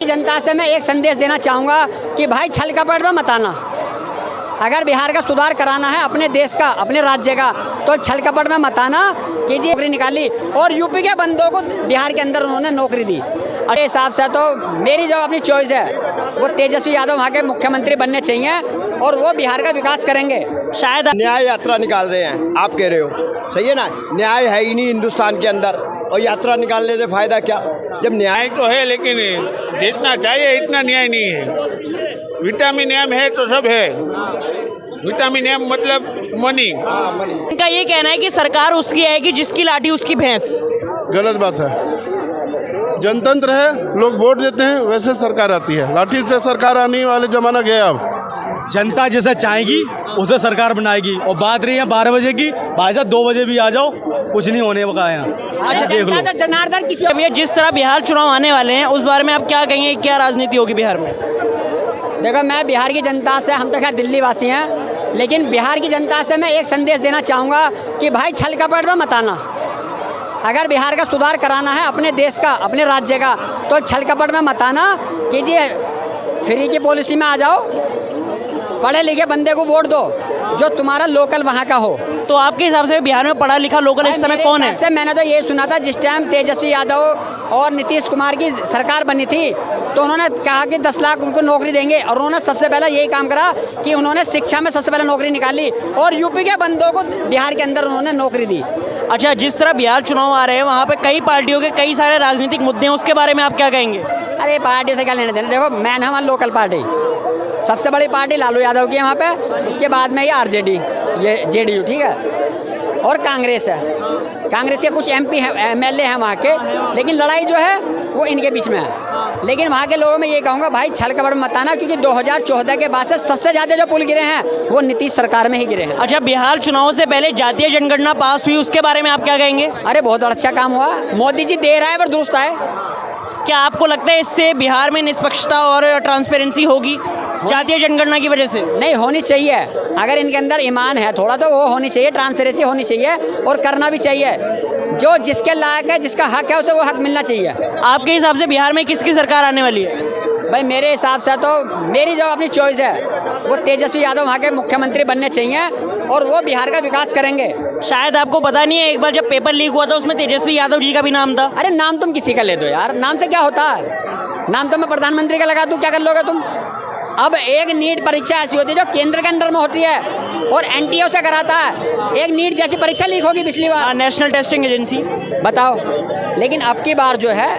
जनता से मैं एक संदेश देना चाहूँगा कि भाई छल कपट में मत आना। अगर बिहार का सुधार कराना है अपने देश का, अपने राज्य का, तो छल कपट में मत आना। कीजिए, नौकरी निकाली और यूपी के बंदों को बिहार के अंदर उन्होंने नौकरी दी। मेरे हिसाब से तो मेरी जो अपनी चॉइस है वो तेजस्वी यादव वहाँ के मुख्यमंत्री बनने चाहिए और वो बिहार का विकास करेंगे। शायद न्याय यात्रा निकाल रहे हैं, आप कह रहे हो, सही है ना। न्याय है ही नहीं हिंदुस्तान के अंदर, और यात्रा निकालने से फायदा क्या, जब न्याय तो है लेकिन जितना चाहिए इतना न्याय नहीं है। विटामिन एम है तो सब है। विटामिन एम मतलब मनी। उनका ये कहना है कि सरकार उसकी है कि जिसकी लाठी उसकी भैंस। गलत बात है। जनतंत्र है, लोग वोट देते हैं, वैसे सरकार आती है। लाठी से सरकार आने वाले जमाना गया। अब जनता जैसा चाहेगी उसे सरकार बनाएगी। और बात रही है 12 बजे की, भाई साहब 2 बजे भी आ जाओ, कुछ नहीं होने का है यहाँ। अच्छा, देख लो जनार्दन किसी जिस तरह बिहार चुनाव आने वाले हैं उस बारे में आप क्या कहेंगे, क्या राजनीति होगी बिहार में? देखो, मैं बिहार की जनता से, हम तो खैर दिल्ली वासी हैं, लेकिन बिहार की जनता से मैं एक संदेश देना चाहूँगा कि भाई छल कपट में मत आना। अगर बिहार का सुधार कराना है अपने देश का, अपने राज्य का, तो छल कपट में मत आना। कीजिए, फ्री की पॉलिसी में आ जाओ, पढ़े लिखे बंदे को वोट दो जो तुम्हारा लोकल वहाँ का हो। तो आपके हिसाब से बिहार में पढ़ा लिखा लोकल इस समय कौन है? से मैंने तो ये सुना था, जिस टाइम तेजस्वी यादव और नीतीश कुमार की सरकार बनी थी तो उन्होंने कहा कि 10 लाख उनको नौकरी देंगे, और उन्होंने सबसे पहला यही काम करा कि उन्होंने शिक्षा में सबसे पहले नौकरी निकाली और यूपी के बंदों को बिहार के अंदर उन्होंने नौकरी दी। अच्छा, जिस तरह बिहार चुनाव आ रहे हैं वहाँ पे कई पार्टियों के कई सारे राजनीतिक मुद्दे हैं, उसके बारे में आप क्या कहेंगे? अरे पार्टी से क्या लेने देना। देखो, मैन हमारी लोकल पार्टी, सबसे बड़ी पार्टी लालू यादव की है वहाँ पे, उसके बाद में ये आरजेडी, ये जेडीयू, ठीक है, और कांग्रेस है। कांग्रेस के कुछ एमपी हैं, एमएलए हैं वहाँ के, लेकिन लड़ाई जो है वो इनके बीच में है। लेकिन वहाँ के लोगों में ये कहूँगा, भाई छल कपट मत आना, क्योंकि 2014 के बाद से सबसे ज़्यादा जो पुल गिरे हैं वो नीतीश सरकार में ही गिरे हैं। अच्छा, बिहार चुनाव से पहले जातीय जनगणना पास हुई, उसके बारे में आप क्या कहेंगे? अरे बहुत अच्छा काम हुआ, मोदी जी दे रहा है पर दुरुस्त है। क्या आपको लगता है इससे बिहार में निष्पक्षता और ट्रांसपेरेंसी होगी जातीय जनगणना की वजह से? नहीं, होनी चाहिए। अगर इनके अंदर ईमान है थोड़ा तो वो होनी चाहिए, ट्रांसपेरेंसी होनी चाहिए और करना भी चाहिए। जो जिसके लायक है, जिसका हक है, उसे वो हक मिलना चाहिए। आपके हिसाब से बिहार में किसकी सरकार आने वाली है? भाई मेरे हिसाब से तो मेरी जो अपनी चॉइस है वो तेजस्वी यादव वहाँ के मुख्यमंत्री बनने चाहिए और वो बिहार का विकास करेंगे। शायद आपको पता नहीं है, एक बार जब पेपर लीक हुआ था उसमें तेजस्वी यादव जी का भी नाम था। अरे नाम तुम किसी का ले दो यार, नाम से क्या होता है। नाम तो मैं प्रधानमंत्री का लगा दूँ, क्या कर लोगे तुम। अब एक नीट परीक्षा ऐसी होती है जो केंद्र के अंडर में होती है और एनटीओ से कराता है। एक नीट जैसी परीक्षा लीक होगी पिछली बार, नेशनल टेस्टिंग एजेंसी, बताओ। लेकिन अब की बार जो है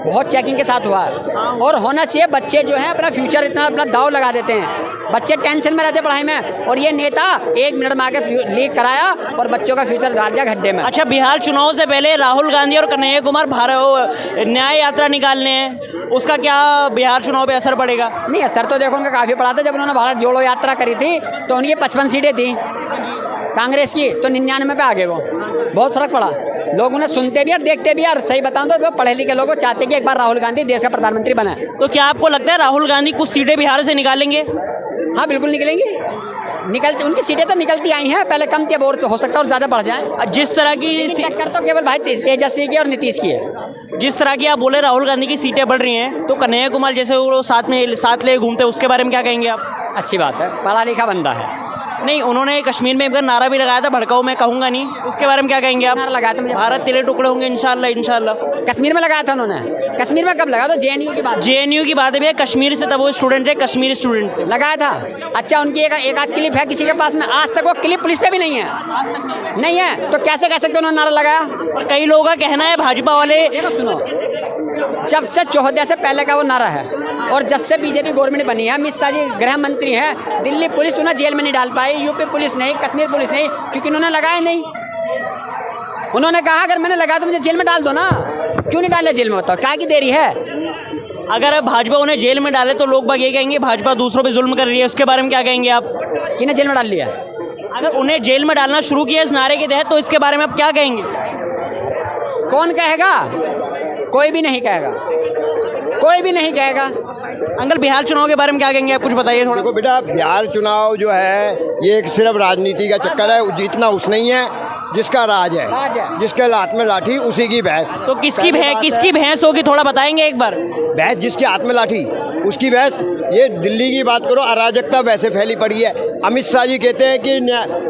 बहुत चेकिंग के साथ हुआ है और होना चाहिए। बच्चे जो हैं अपना फ्यूचर इतना अपना दाव लगा देते हैं, बच्चे टेंशन में रहते पढ़ाई में, और ये नेता 1 मिनट में आके लीक कराया और बच्चों का फ्यूचर डाल दिया गड्ढे में। अच्छा, बिहार चुनाव से पहले राहुल गांधी और कन्हैया कुमार न्याय यात्रा निकालने हैं, उसका क्या बिहार चुनाव पे असर पड़ेगा? नहीं, असर तो देखो उनका काफ़ी पड़ा था। जब उन्होंने भारत जोड़ो यात्रा करी थी तो उनकी 55 सीटें थी कांग्रेस की, तो 99 पे आ गए वो। बहुत फर्क पड़ा, लोग उन्हें सुनते भी और देखते भी। यार सही बताऊं तो पढ़े लिखे लोग चाहते कि एक बार राहुल गांधी देश का प्रधानमंत्री बने। तो क्या आपको लगता है राहुल गांधी कुछ सीटें बिहार से निकालेंगे? हाँ, बिल्कुल निकलेंगी। निकलती, उनकी सीटें तो निकलती आई हैं, पहले कम थी, अब और हो सकता है और ज़्यादा बढ़ जाए। जिस तरह की टक्कर तो केवल भाई तेजस्वी की और नीतीश की है। जिस तरह की आप बोले राहुल गांधी की सीटें बढ़ रही हैं, तो कन्हैया कुमार जैसे वो साथ ले घूमते, उसके बारे में क्या कहेंगे आप? अच्छी बात है, पढ़ा लिखा बंदा है। नहीं, उन्होंने कश्मीर में एक बार नारा भी लगाया था, भड़काऊ मैं कहूँगा नहीं, उसके बारे में क्या कहेंगे आप? नारा लगाया था मुझे, भारत तेरे टुकड़े होंगे इंशाल्लाह इंशाल्लाह। कश्मीर में लगाया था उन्होंने। कश्मीर में कब लगा? तो जेएनयू की बात, जेएनयू की बात है भैया, कश्मीर से तब वो स्टूडेंट है, कश्मीरी स्टूडेंट थे, लगाया था। अच्छा, उनकी एक आध क्लिप है किसी के पास में, आज तक वो क्लिप पुलिस पे भी नहीं है। आज तक नहीं है, तो कैसे कह सकते उन्होंने नारा लगाया? और कई लोगों का कहना है भाजपा वाले, सुनो, जब से 14 से पहले का वो नारा है और जब से बीजेपी गवर्नमेंट बनी है, अमित शाह जी गृह मंत्री हैं, दिल्ली पुलिस उन्हें जेल में नहीं डाल पाई, यूपी पुलिस नहीं, कश्मीर पुलिस नहीं, क्योंकि उन्होंने लगाया नहीं। उन्होंने कहा अगर मैंने लगाया तो मुझे जेल में डाल दो ना, क्यों नहीं डाले जेल में, बताओ क्या की देरी है। अगर भाजपा उन्हें जेल में डाले तो लोग बाग ये कहेंगे भाजपा दूसरों पे जुल्म कर रही है, उसके बारे में क्या कहेंगे आप? किन्हें जेल में डाल लिया? अगर उन्हें जेल में डालना शुरू किया इस नारे के तहत, तो इसके बारे में आप क्या कहेंगे? कौन कहेगा? कोई भी नहीं कहेगा, कोई भी नहीं कहेगा। अंकल, बिहार चुनाव के बारे में क्या कहेंगे आप, कुछ बताइए थोड़ा। देखो बेटा, बिहार चुनाव जो है ये एक सिर्फ राजनीति का चक्कर है, जितना उस नहीं है। जिसका राज राज है, है। जिसके हाथ में लाठी उसी की भैंस। तो किसकी भैंस होगी थोड़ा बताएंगे एक बार। भैंस जिसके हाथ में लाठी उसकी भैंस। ये दिल्ली की बात करो, अराजकता वैसे फैली पड़ी है। अमित शाह जी कहते हैं कि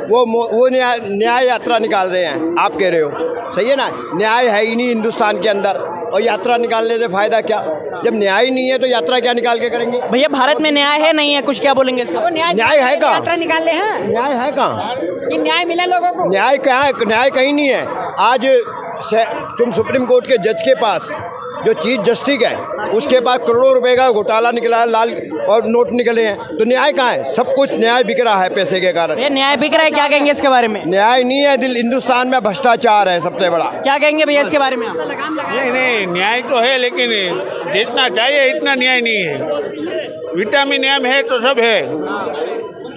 वो न्याय यात्रा निकाल रहे हैं, आप कह रहे हो, सही है ना। न्याय है ही नहीं हिंदुस्तान के अंदर, और यात्रा निकालने से फ़ायदा क्या? जब न्याय ही नहीं है तो यात्रा क्या निकाल के करेंगे? भैया भारत में न्याय है नहीं है, कुछ क्या बोलेंगे इसका? वो न्याय है कहाँ? यात्रा निकाल रहे हैं न्याय है कहाँ? कि न्याय मिला लोगों को। न्याय कहाँ है? न्याय कहीं नहीं है। आज तुम सुप्रीम कोर्ट के जज के पास, जो चीफ जस्टिस है, उसके पास करोड़ों रुपए का घोटाला निकला है, लाल और नोट निकले हैं, तो न्याय कहाँ है? सब कुछ न्याय बिक रहा है पैसे के कारण। भैया न्याय बिक रहा है, क्या कहेंगे इसके बारे में? न्याय नहीं है, हिंदुस्तान में भ्रष्टाचार है सबसे बड़ा। क्या कहेंगे भैया इसके बारे में आप? नहीं न्याय तो है, लेकिन जितना चाहिए इतना न्याय नहीं है। विटामिन एम है तो सब है।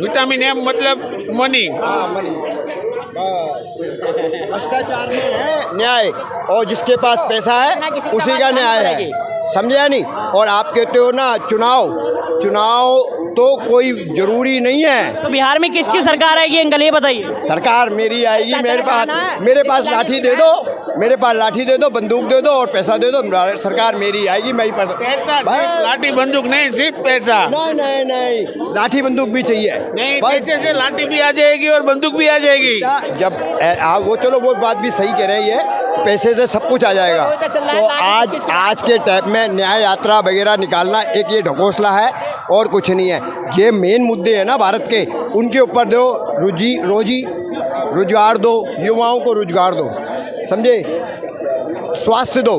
विटामिन एम मतलब मनी। भ्रष्टाचार में है न्याय, और जिसके पास पैसा है उसी का न्याय है, समझे या नहीं? और आप कहते हो ना चुनाव तो कोई जरूरी नहीं है। तो बिहार में किसकी सरकार आएगी अंकल ये बताइए? सरकार मेरी आएगी, मेरे पास लाठी दे दो, मेरे पास लाठी दे दो, बंदूक दे दो और पैसा दे दो, सरकार मेरी आएगी, मैं ही पर। पैसा सिर्फ लाठी बंदूक नहीं, सिर्फ पैसा नहीं, लाठी बंदूक भी चाहिए। नहीं, पैसे से लाठी भी आ जाएगी और बंदूक भी आ जाएगी। जब वो चलो वो बात भी सही कह रही है, पैसे से सब कुछ आ जाएगा। तो आज के टाइम में न्याय यात्रा वगैरह निकालना एक ये ढकोसला है और कुछ नहीं है। ये मेन मुद्दे हैं ना भारत के, उनके ऊपर दो रोजगार दो, युवाओं को रोजगार दो, समझे? स्वास्थ्य दो,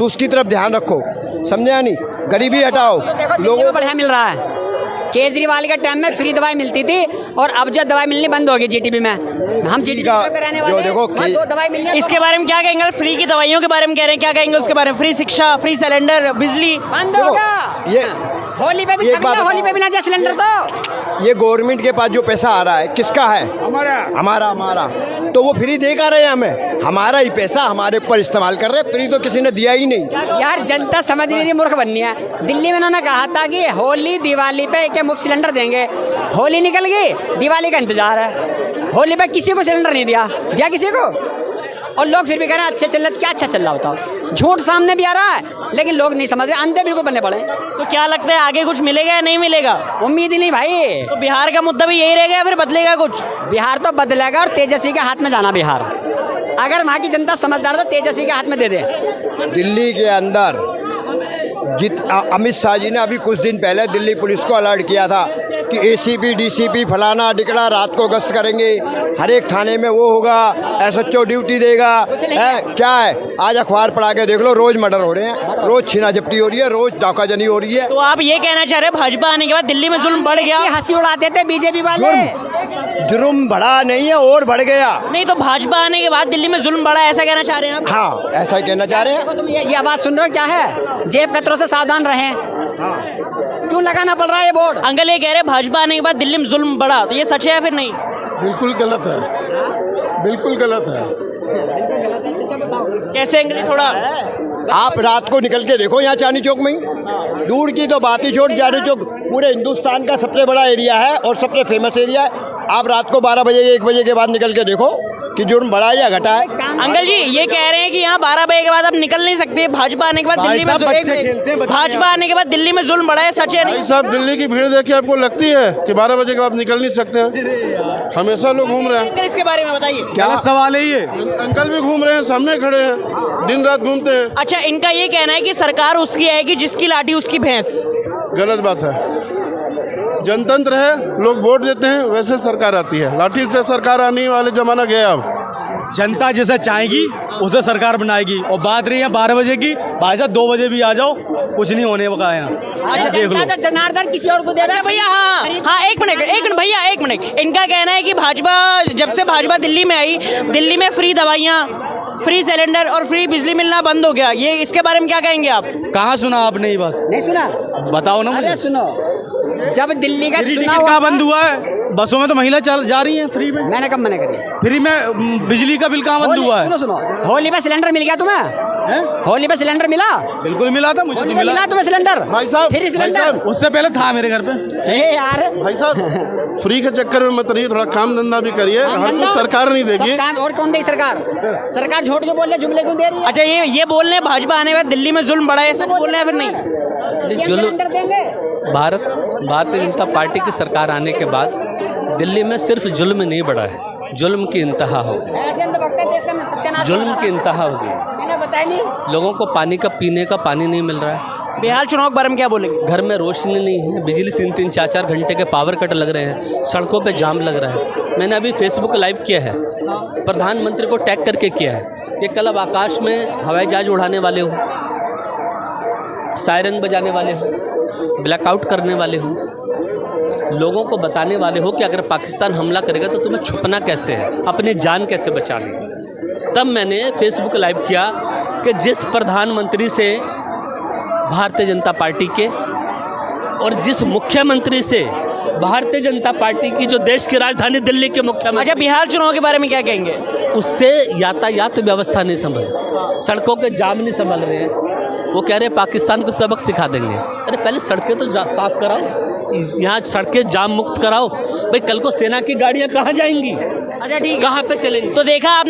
उसकी तरफ ध्यान रखो, समझे या नहीं? गरीबी हटाओ। लोगों को बढ़िया मिल रहा है। केजरीवाल के टाइम में फ्री दवाई मिलती थी और अब जो दवाई मिलनी बंद होगी जीटीबी में। हम जीटीबी कराने वाले देखो दो दवाई मिलनी। इसके बारे में क्या कहेंगे? फ्री की दवाइयों के बारे में कह रहे हैं, क्या कहेंगे उसके बारे में? फ्री शिक्षा, फ्री सिलेंडर, बिजली बंद होगा। ये होली पे भी होली पे भी ना सिलेंडर। तो ये गवर्नमेंट के पास जो पैसा आ रहा है किसका है? हमारा। तो वो फ्री दे कर रहे हैं हमें, हमारा ही पैसा हमारे ऊपर इस्तेमाल कर रहे हैं। फ्री तो किसी ने दिया ही नहीं। यार जनता समझ नहीं रही, मूर्ख बननी है। दिल्ली में उन्होंने कहा था कि होली दिवाली पे एक मुफ्त सिलेंडर देंगे। होली निकल गई, दिवाली का इंतजार है। होली पे किसी को सिलेंडर नहीं दिया किसी को, और लोग फिर भी कह रहे हैं अच्छे चल रहा है। क्या अच्छा चल रहा होता? झूठ सामने भी आ रहा है, लेकिन लोग नहीं समझ रहे, अंधे बिल्कुल बनने पड़े। तो क्या लगता है आगे कुछ मिलेगा या नहीं मिलेगा? उम्मीद ही नहीं भाई। तो बिहार का मुद्दा भी यही रहेगा या फिर बदलेगा कुछ? बिहार तो बदलेगा, और तेजस्वी के हाथ में जाना बिहार। अगर वहाँ की जनता समझदार है तो तेजस्वी के हाथ में दे दे। दिल्ली के अंदर अमित शाह जी ने अभी कुछ दिन पहले दिल्ली पुलिस को अलर्ट किया था कि एसीपी डीसीपी फलाना टिकड़ा रात को गश्त करेंगे, हर एक थाने में वो होगा, एसएचओ ड्यूटी देगा। क्या है? आज अखबार पढ़ा के देख लो, रोज मर्डर हो रहे हैं, रोज छीना झपटी हो रही है, रोज डाकाजनी हो रही है। तो आप ये कहना चाह रहे हैं भाजपा आने के बाद दिल्ली में जुल्म बढ़ गया? हंसी उड़ाते थे बीजेपी वाले। जुर्म बढ़ा नहीं है और बढ़ गया। नहीं तो भाजपा आने के बाद दिल्ली में जुल्म बढ़ा, ऐसा कहना चाह रहे हैं आप? हाँ, ऐसा ही कहना चाह रहे हैं। तुम ये आवाज सुन रहे हो क्या है? जेब कतरों से सावधान रहें। क्यों लगाना पड़ रहा है ये बोर्ड? अंकल ये कह रहे हैं भाजपा आने के बाद दिल्ली में जुल्म बढ़ा, तो ये सच है या फिर नहीं? बिल्कुल गलत है, बिल्कुल गलत है। कैसे अंकल थोड़ा? आप रात को निकल के देखो यहाँ चांदनी चौक में ही, दूर की तो बात ही छोड़, चांदनी चौक पूरे हिंदुस्तान का सबसे बड़ा एरिया है और सबसे फेमस एरिया है। आप रात को 12 बजे 1 बजे के बाद निकल के देखो कि जुर्म बढ़ा या घटा है। अंकल जी ये कह रहे हैं कि यहाँ 12 बजे के बाद आप निकल नहीं सकते, भाजपा आने के बाद दिल्ली में भाजपा आने के बाद दिल्ली में जुल्म बढ़ा है, सच है नहीं? भाई साहब, दिल्ली की भीड़ देख के आपको लगती है कि 12 बजे के बाद निकल नहीं सकते हैं? हमेशा लोग घूम रहे हैं। अंकल इसके बारे में बताइए। क्या सवाल है ये? अंकल भी घूम रहे हैं, सामने खड़े हैं, दिन रात घूमते हैं। अच्छा, इनका ये कहना है कि सरकार उसकी आएगी जिसकी लाठी उसकी भैंस। गलत बात है। जनतंत्र है, लोग वोट देते हैं, वैसे सरकार आती है। लाठी से सरकार आने वाले जमाना गया। अब जनता जैसा चाहेगी उसे सरकार बनाएगी। और बात रही है 12 बजे की, भाई साहब 2 बजे भी आ जाओ, कुछ नहीं होने वाला है यहाँ। अच्छा देख लो। जनार्दन किसी और को दे रहा भैया। हाँ एक मिनट भैया, एक मिनट। इनका कहना है कि भाजपा जब से भाजपा दिल्ली में आई, दिल्ली में फ्री दवाइयाँ, फ्री सिलेंडर और फ्री बिजली मिलना बंद हो गया। ये इसके बारे में क्या कहेंगे आप? कहाँ सुना आपने ये बात? नहीं सुना? बताओ ना मुझे। अरे सुनो, जब दिल्ली का फ्री चुनाव टिकट कहाँ बंद हुआ है? बसों में तो महिला चल जा रही हैं फ्री में। मैंने कब मना करी? फ्री में बिजली का बिल कहाँ बंद हुआ है? सुनो सुनो, होली पे सिलेंडर मिल गया तुम्हें? हैं? होली पे सिलेंडर मिला? बिल्कुल मिला था, मुझे होली तो पे मिला। मिला तुम्हें सिलेंडर? भाई साहब, फ्री भाई सिलेंडर? साहब। उससे पहले था मेरे घर पे। ए यार, भाई साहब फ्री के चक्कर में मत रहिए, थोड़ा काम धंधा भी करिए। हर कुछ सरकार नहीं देगी। सब काम और कौन देगी सरकार? सरकार झूठ क्यों बोल रही है, जुमले क्यों दे रही है? अच्छा ये बोल रहे हैं भाजपा आने के बाद दिल्ली में जुल्म बढ़ा है, सच बोल रहे हैं फिर नहीं? ये जुल्म सिलेंडर देंगे? भारतीय जनता पार्टी की सरकार आने के बाद दिल्ली में सिर्फ जुल्म नहीं बढ़ा है, जुल्म की इंतहा हो गई। ऐसे अंदर देश का सत्यानाश जुल्म की इंतहा हो गई। मैंने बताया नहीं। लोगों को पानी का पीने का पानी नहीं मिल रहा है, बिहार चुनाव के बारे में क्या बोलेंगे? घर में रोशनी नहीं है, बिजली 3-3 4-4 घंटे के पावर कट लग रहे हैं, सड़कों पे जाम लग रहा है। मैंने अभी फेसबुक लाइव किया है, प्रधानमंत्री को टैग करके किया है कि कल अब आकाश में हवाई जहाज उड़ाने वाले हो, सायरन बजाने वाले हो, ब्लैकआउट करने वाले हो, लोगों को बताने वाले हो कि अगर पाकिस्तान हमला करेगा तो तुम्हें छुपना कैसे है, अपनी जान कैसे बचानी है। तब मैंने फेसबुक लाइव किया कि जिस प्रधानमंत्री से भारतीय जनता पार्टी के और जिस मुख्यमंत्री से भारतीय जनता पार्टी की जो देश की राजधानी दिल्ली के मुख्यमंत्री, अच्छा बिहार चुनाव के बारे में क्या कहेंगे? उससे यातायात व्यवस्था नहीं संभल रही, सड़कों के जाम नहीं संभल रहे हैं। वो कह रहे हैं पाकिस्तान को सबक सिखा देंगे। अरे पहले सड़कें तो साफ कराओ, यहाँ सड़कें जाम मुक्त कराओ। भाई कल को सेना की गाड़ियाँ कहाँ जाएंगी, अच्छा ठीक, कहाँ पे चलेंगी? तो देखा आप